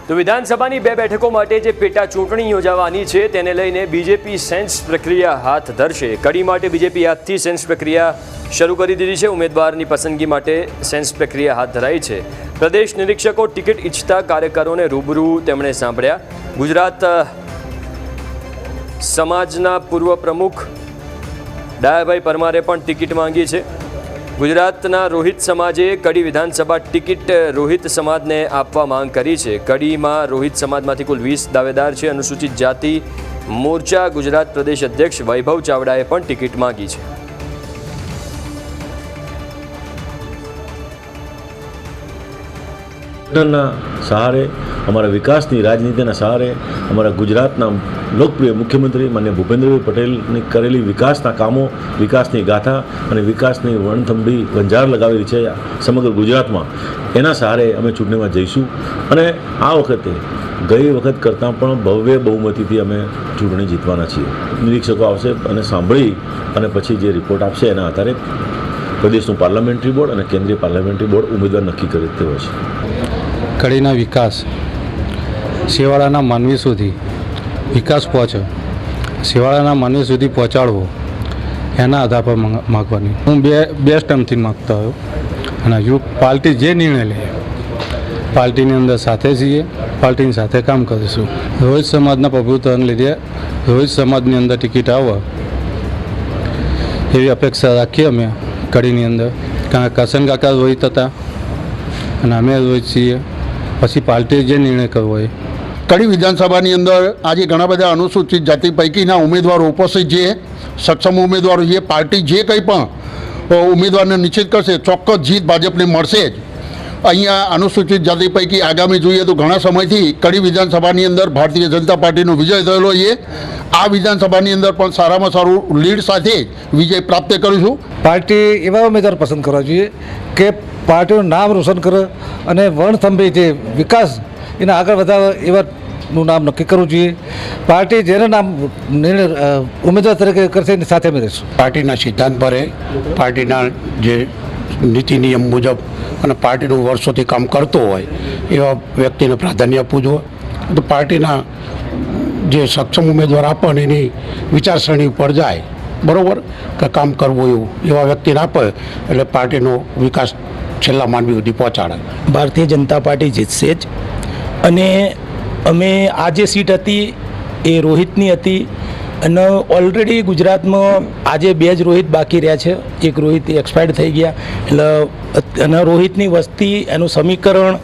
તો વિધાનસભાની 2 બેઠકો માટે જે પેટા ચૂંટણી યોજાવાની છે તેને લઈને બીજેપી સેન્સ પ્રક્રિયા હાથ ધરશે। કડી માટે બીજેપી આજથી સેન્સ પ્રક્રિયા શરૂ કરી દીધી છે। ઉમેદવારની પસંદગી માટે સેન્સ પ્રક્રિયા હાથ ધરાઈ છે। પ્રદેશ નિરીક્ષકો ટિકિટ ઈચ્છતા કાર્યકરોને રૂબરૂ તેમણે સાંભળ્યા। ગુજરાત સમાજના પૂર્વ પ્રમુખ ડાયાભાઈ પરમારે પણ ટિકિટ માંગી છે। ગુજરાતના રોહિત સમાજે કડી વિધાનસભા ટિકિટ રોહિત સમાજને આપવા માંગ કરી છે। કડીમાં રોહિત સમાજમાંથી કુલ 20 દાવેદાર છે। અનુસૂચિત જાતિ મોરચા ગુજરાત પ્રદેશ અધ્યક્ષ વૈભવ ચાવડાએ પણ ટિકિટ માંગી છે। सहारे हमारा विकास की राजनीति सहारे हमारा गुजरात लोकप्रिय मुख्यमंत्री माननीय भूपेन्द्रभाई पटेल ने करेली विकास कामों विकास की गाथा और विकास की वणथंभी वंजार लगावेली है समग्र गुजरात में एना सहारे अमे चूंटणी में जईशुं अने आ वखते गई वखत करता पण भव्य बहुमती थी अमे चूंटणी जीतवाना छीए। निरीक्षको आवशे अने सांभळी अने पछी जे रिपोर्ट आपशे एना आधारे प्रदेशનું पार्लामेंटरी बोर्ड और केंद्रीय पार्लामेंटरी बोर्ड उम्मीदवार नक्की करे तेवो छे। कड़ीना विकास सेवाळाना मानवी सुधी विकास पहुँचे सेवाळाना मानवी सुधी पहुँचाड़वो एना आधार पर मांगवानी हूँ बेस्ट टर्मथी मांगता हो अने यू पार्टी जे निर्णय ले पार्टी अंदर साथे छीए पार्टी साथे काम करीशुं। रोहित समाजना प्रभुत्वने लीधे रोहित समाजनी अंदर टिकिट आवे एवी अपेक्षा राखीए अमे कड़ीनी अंदर कारण करशन काका रोहित हता अने अमे रोहित छीए पछी पार्टी जे निर्णय करवो ए। कड़ी विधानसभानी अंदर आज घणा बधा अनुसूचित जाति पैकीना उम्मीदवारों उपस्थित छे। सक्षम उम्मीदवारों छे। पार्टी जे कंई पण उम्मीदवारने निश्चित करशे चोक्कस जीत भाजपने मळशे ज। अहींया अनुसूचित जाति पैकी आगामी जोईए तो घणा समयथी कड़ी विधानसभानी अंदर भारतीय जनता पार्टीनो विजय थयेलो छे। आ विधानसभानी अंदर पण सारामां सारू लीड साथे विजय प्राप्त करीशुं। पार्टी एवा उम्मीदवार पसंद करवा जोईए के पार्टीनुं नाम रोशन करे अने वर्णथंभी जे विकास एने आगळ वधावे एवानुं नाम नक्की करवुं जोईए। पार्टी जेने नाम उम्मीदवार तरीके करशे एनी साथे अमे रहीशुं। पार्टीना सिद्धांत पर पार्टीना जे नीति नियम मुजब અને પાર્ટીનું વર્ષોથી કામ કરતો હોય એવા વ્યક્તિને પ્રાધાન્ય આપવું જોઈએ। તો પાર્ટીના જે સક્ષમ ઉમેદવાર આપે એની વિચારસરણી ઉપર જાય બરાબર કે કામ કરવું એવું એવા વ્યક્તિને આપે એટલે પાર્ટીનો વિકાસ છેલ્લા માનવી સુધી પહોંચાડે। ભારતીય જનતા પાર્ટી જીતશે જ અને અમે આ જે સીટ હતી એ રોહિતની હતી અને ઓલરેડી ગુજરાતમાં આજે 2 જ રોહિત બાકી રહ્યા છે। એક રોહિત એક્સપાયર્ડ થઈ ગયા એટલે અને રોહિતની વસ્તી એનું સમીકરણ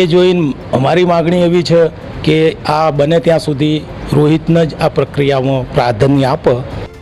એ જોઈને અમારી માગણી એવી છે કે આ બને ત્યાં સુધી રોહિતને જ આ પ્રક્રિયામાં પ્રાધાન્ય આપે।